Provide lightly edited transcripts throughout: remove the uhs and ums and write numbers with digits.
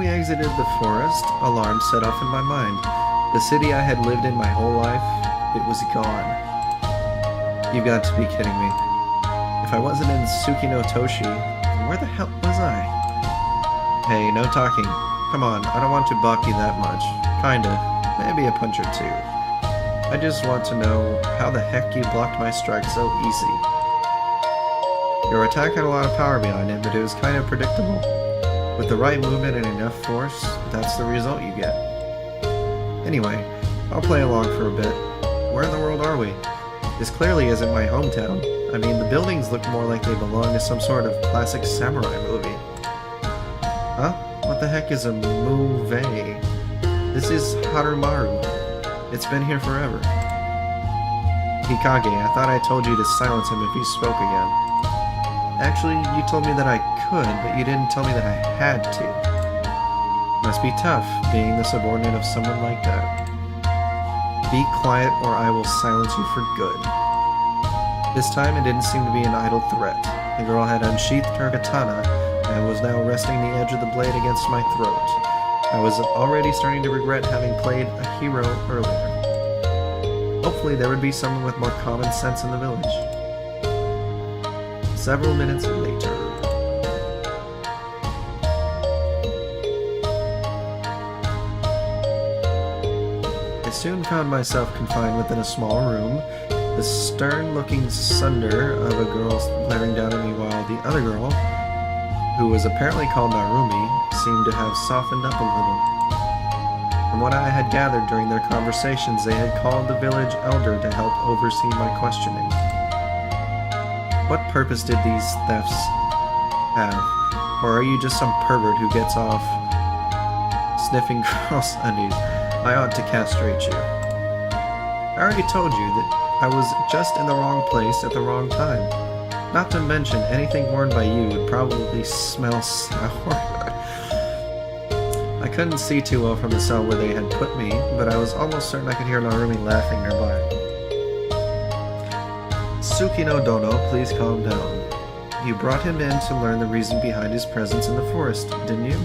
exited the forest, alarms set off in my mind. The city I had lived in my whole life, it was gone. You've got to be kidding me. If I wasn't in Tsukino Toshi, then where the hell was I? Hey, no talking. Come on, I don't want to balk you that much. Kinda. Maybe a punch or two. I just want to know how the heck you blocked my strike so easy. Your attack had a lot of power behind it, but it was kind of predictable. With the right movement and enough force, that's the result you get. Anyway, I'll play along for a bit. Where in the world are we? This clearly isn't my hometown. I mean, the buildings look more like they belong to some sort of classic samurai movie. Huh? What the heck is a move? This is Harumaru. It's been here forever. Hikage, I thought I told you to silence him if he spoke again. Actually, you told me that I could, but you didn't tell me that I had to. Must be tough, being the subordinate of someone like that. Be quiet or I will silence you for good. This time it didn't seem to be an idle threat. The girl had unsheathed her katana and was now resting the edge of the blade against my throat. I was already starting to regret having played a hero earlier. Hopefully there would be someone with more common sense in the village. Several minutes later. I soon found myself confined within a small room, the stern-looking sunder of a girl glaring down at me while the other girl, who was apparently called Narumi, seemed to have softened up a little. From what I had gathered during their conversations, they had called the village elder to help oversee my questioning. What purpose did these thefts have? Or are you just some pervert who gets off sniffing girls' undies? I ought to castrate you. I already told you that I was just in the wrong place at the wrong time. Not to mention, anything worn by you would probably smell sour. I couldn't see too well from the cell where they had put me, but I was almost certain I could hear Narumi laughing nearby. Tsukino Dono, please calm down. You brought him in to learn the reason behind his presence in the forest, didn't you?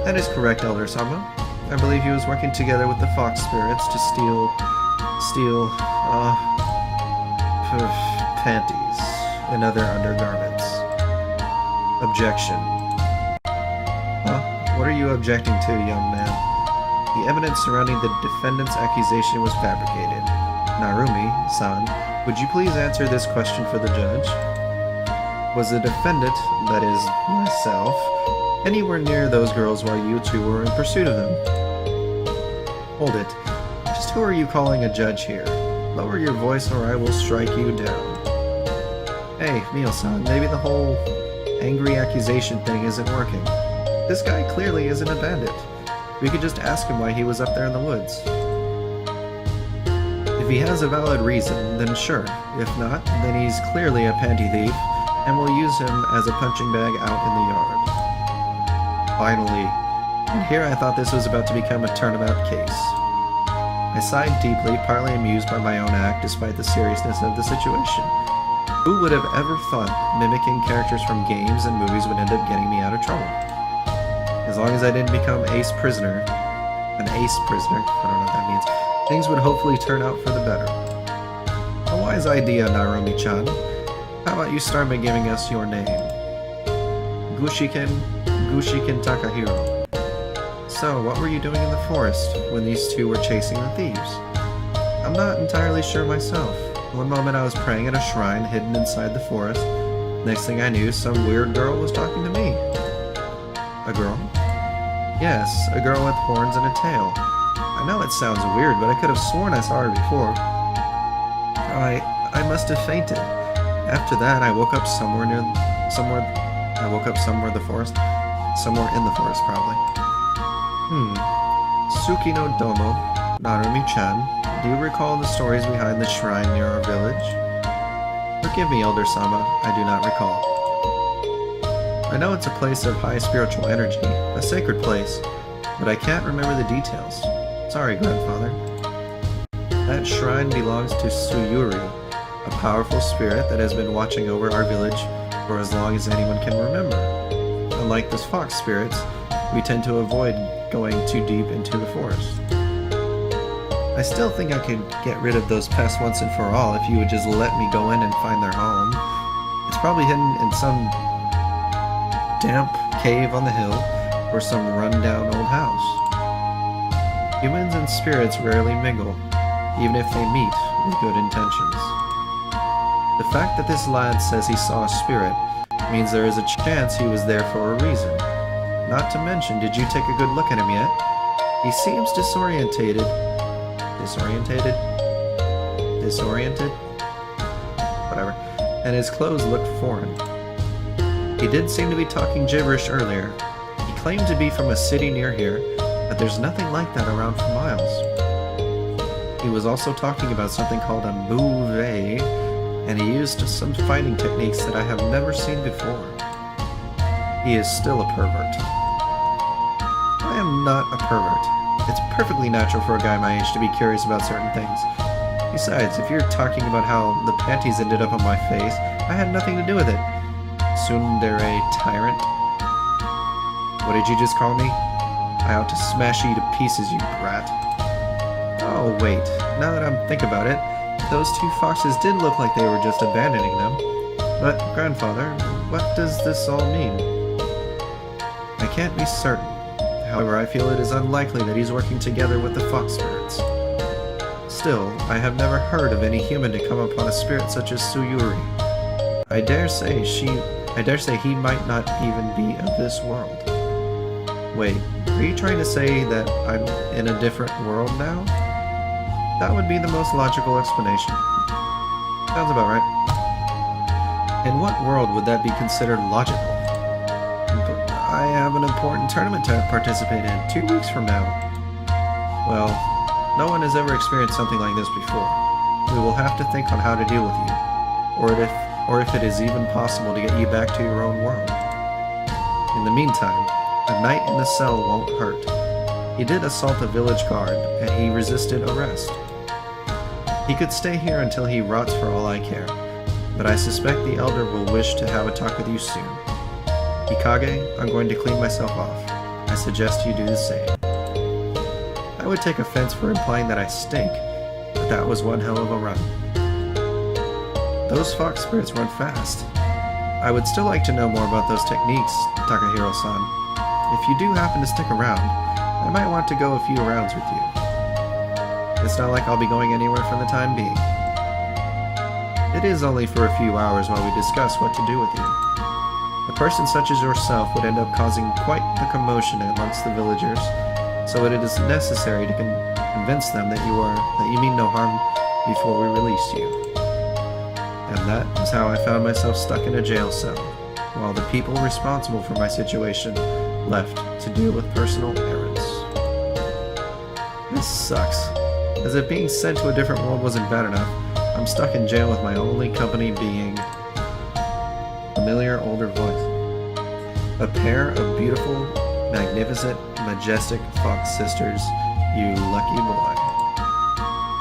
That is correct, Elder-sama. I believe he was working together with the fox spirits to steal panties and other undergarments. Objection. Huh? What are you objecting to, young man? The evidence surrounding the defendant's accusation was fabricated. Narumi-san, would you please answer this question for the judge? Was the defendant, that is, myself, anywhere near those girls while you two were in pursuit of them? Hold it. Just who are you calling a judge here? Lower your voice or I will strike you down. Hey, Mio-san, maybe the whole angry accusation thing isn't working. This guy clearly isn't a bandit. We could just ask him why he was up there in the woods. If he has a valid reason, then sure. If not, then he's clearly a panty thief, and we'll use him as a punching bag out in the yard. Finally. And here I thought this was about to become a turnabout case. I sighed deeply, partly amused by my own act despite the seriousness of the situation. Who would have ever thought mimicking characters from games and movies would end up getting me out of trouble? As long as I didn't become an ace prisoner, I don't know what that means, things would hopefully turn out for the better. A wise idea, Narumi-chan. How about you start by giving us your name? Gushiken Takahiro. So, what were you doing in the forest when these two were chasing the thieves? I'm not entirely sure myself. One moment I was praying at a shrine hidden inside the forest. Next thing I knew, some weird girl was talking to me. A girl? Yes, a girl with horns and a tail. I know it sounds weird, but I could have sworn I saw her before. I must have fainted. After that, I woke up somewhere in the forest. Somewhere in the forest, probably. Tsukino Domo, Narumi-chan, do you recall the stories behind the shrine near our village? Forgive me, Elder-sama, I do not recall. I know it's a place of high spiritual energy, a sacred place, but I can't remember the details. Sorry, grandfather. That shrine belongs to Suyuri, a powerful spirit that has been watching over our village for as long as anyone can remember. Unlike the fox spirits, we tend to avoid going too deep into the forest. I still think I could get rid of those pests once and for all if you would just let me go in and find their home. It's probably hidden in some damp cave on the hill or some run-down old house. Humans and spirits rarely mingle, even if they meet with good intentions. The fact that this lad says he saw a spirit means there is a chance he was there for a reason. Not to mention, did you take a good look at him yet? He seems disoriented? Whatever. And his clothes looked foreign. He did seem to be talking gibberish earlier. He claimed to be from a city near here, but there's nothing like that around for miles. He was also talking about something called a move, and he used some fighting techniques that I have never seen before. He is still a pervert. I am not a pervert. It's perfectly natural for a guy my age to be curious about certain things. Besides, if you're talking about how the panties ended up on my face, I had nothing to do with it. Tsundere tyrant? What did you just call me? I ought to smash you to pieces, you brat. Oh wait, now that I'm thinking about it, those two foxes did look like they were just abandoning them. But, grandfather, what does this all mean? I can't be certain. However, I feel it is unlikely that he's working together with the fox spirits. Still, I have never heard of any human to come upon a spirit such as Suyuri. I dare say he might not even be of this world. Wait, are you trying to say that I'm in a different world now? That would be the most logical explanation. Sounds about right. In what world would that be considered logical? I have an important tournament to participate in 2 weeks from now. Well, no one has ever experienced something like this before. We will have to think on how to deal with you, or if it is even possible to get you back to your own world. In the meantime, a night in the cell won't hurt. He did assault a village guard, and he resisted arrest. He could stay here until he rots for all I care, but I suspect the Elder will wish to have a talk with you soon. Hikage, I'm going to clean myself off. I suggest you do the same. I would take offense for implying that I stink, but that was one hell of a run. Those fox spirits run fast. I would still like to know more about those techniques, Takahiro-san. If you do happen to stick around, I might want to go a few rounds with you. It's not like I'll be going anywhere for the time being. It is only for a few hours while we discuss what to do with you. A person such as yourself would end up causing quite the commotion amongst the villagers, so it is necessary to convince them that you mean no harm before we release you. And that is how I found myself stuck in a jail cell, while the people responsible for my situation left to deal with personal errands. This sucks. As if being sent to a different world wasn't bad enough, I'm stuck in jail with my only company being familiar older voice. A pair of beautiful, magnificent, majestic fox sisters, you lucky boy.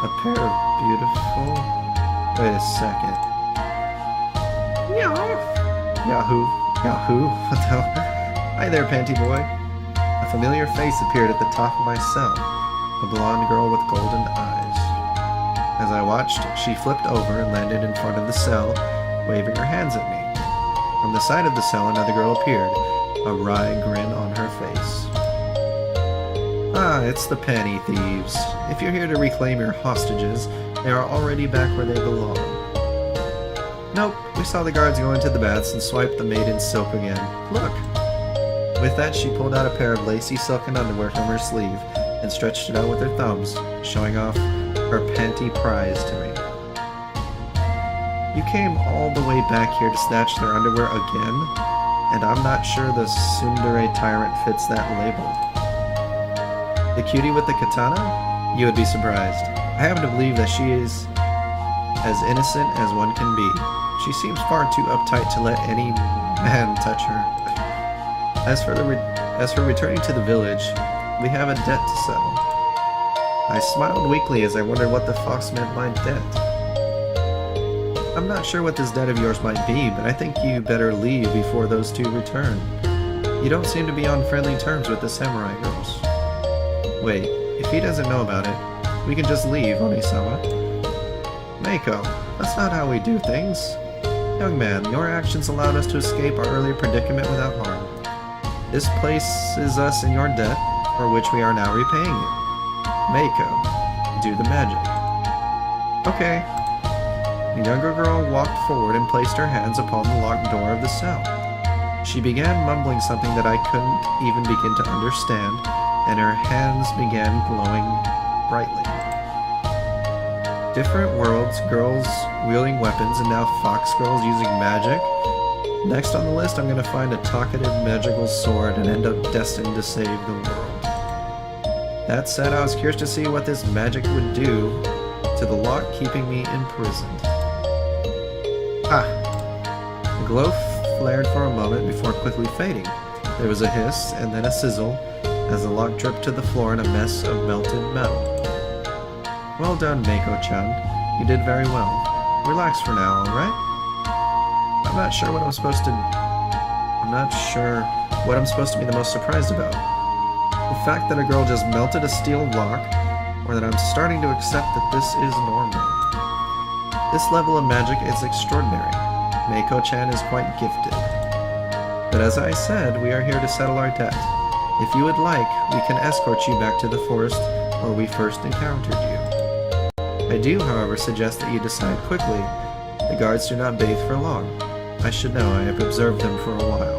A pair of beautiful... Wait a second. Yahoo. What the hell? Hi there, panty boy. A familiar face appeared at the top of my cell. A blonde girl with golden eyes. As I watched, she flipped over and landed in front of the cell, waving her hands at me. From the side of the cell, another girl appeared, a wry grin on her face. Ah, it's the panty thieves. If you're here to reclaim your hostages, they are already back where they belong. Nope, we saw the guards go into the baths and swipe the maiden's silk again. Look! With that, she pulled out a pair of lacy silken underwear from her sleeve and stretched it out with her thumbs, showing off her panty prize to me. You came all the way back here to snatch their underwear again, and I'm not sure the tsundere tyrant fits that label. The cutie with the katana? You would be surprised. I happen to believe that she is as innocent as one can be. She seems far too uptight to let any man touch her. As for returning to the village, we have a debt to settle. I smiled weakly as I wondered what the fox meant by debt. I'm not sure what this debt of yours might be, but I think you better leave before those two return. You don't seem to be on friendly terms with the samurai girls. Wait, if he doesn't know about it, we can just leave, Onisama. Meiko, that's not how we do things. Young man, your actions allowed us to escape our earlier predicament without harm. This places us in your debt, for which we are now repaying you. Meiko, do the magic. Okay. The younger girl walked forward and placed her hands upon the locked door of the cell. She began mumbling something that I couldn't even begin to understand, and her hands began glowing brightly. Different worlds, girls wielding weapons, and now fox girls using magic. Next on the list, I'm going to find a talkative magical sword and end up destined to save the world. That said, I was curious to see what this magic would do to the lock keeping me imprisoned. Ah! The glow flared for a moment before quickly fading. There was a hiss and then a sizzle as the lock dripped to the floor in a mess of melted metal. Well done, Meiko-chan. You did very well. Relax for now, alright? I'm not sure what I'm supposed to be the most surprised about. The fact that a girl just melted a steel lock, or that I'm starting to accept that this is normal. This level of magic is extraordinary. Meiko-chan is quite gifted. But as I said, we are here to settle our debt. If you would like, we can escort you back to the forest where we first encountered you. I do, however, suggest that you decide quickly. The guards do not bathe for long. I should know, I have observed them for a while.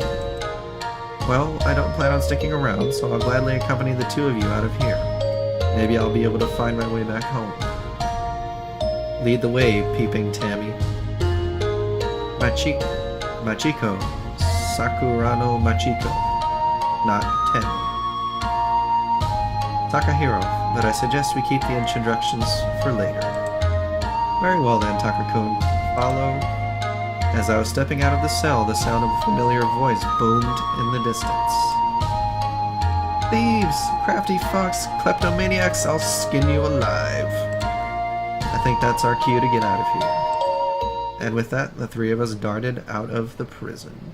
Well, I don't plan on sticking around, so I'll gladly accompany the two of you out of here. Maybe I'll be able to find my way back home. Lead the way, peeping Tammy. Machiko. Sakura no Machiko. Not Tammy. Takahiro, but I suggest we keep the introductions for later. Very well then, Takakun. Follow. As I was stepping out of the cell, the sound of a familiar voice boomed in the distance. Thieves! Crafty fox! Kleptomaniacs! I'll skin you alive! I think that's our cue to get out of here. And with that, the three of us darted out of the prison.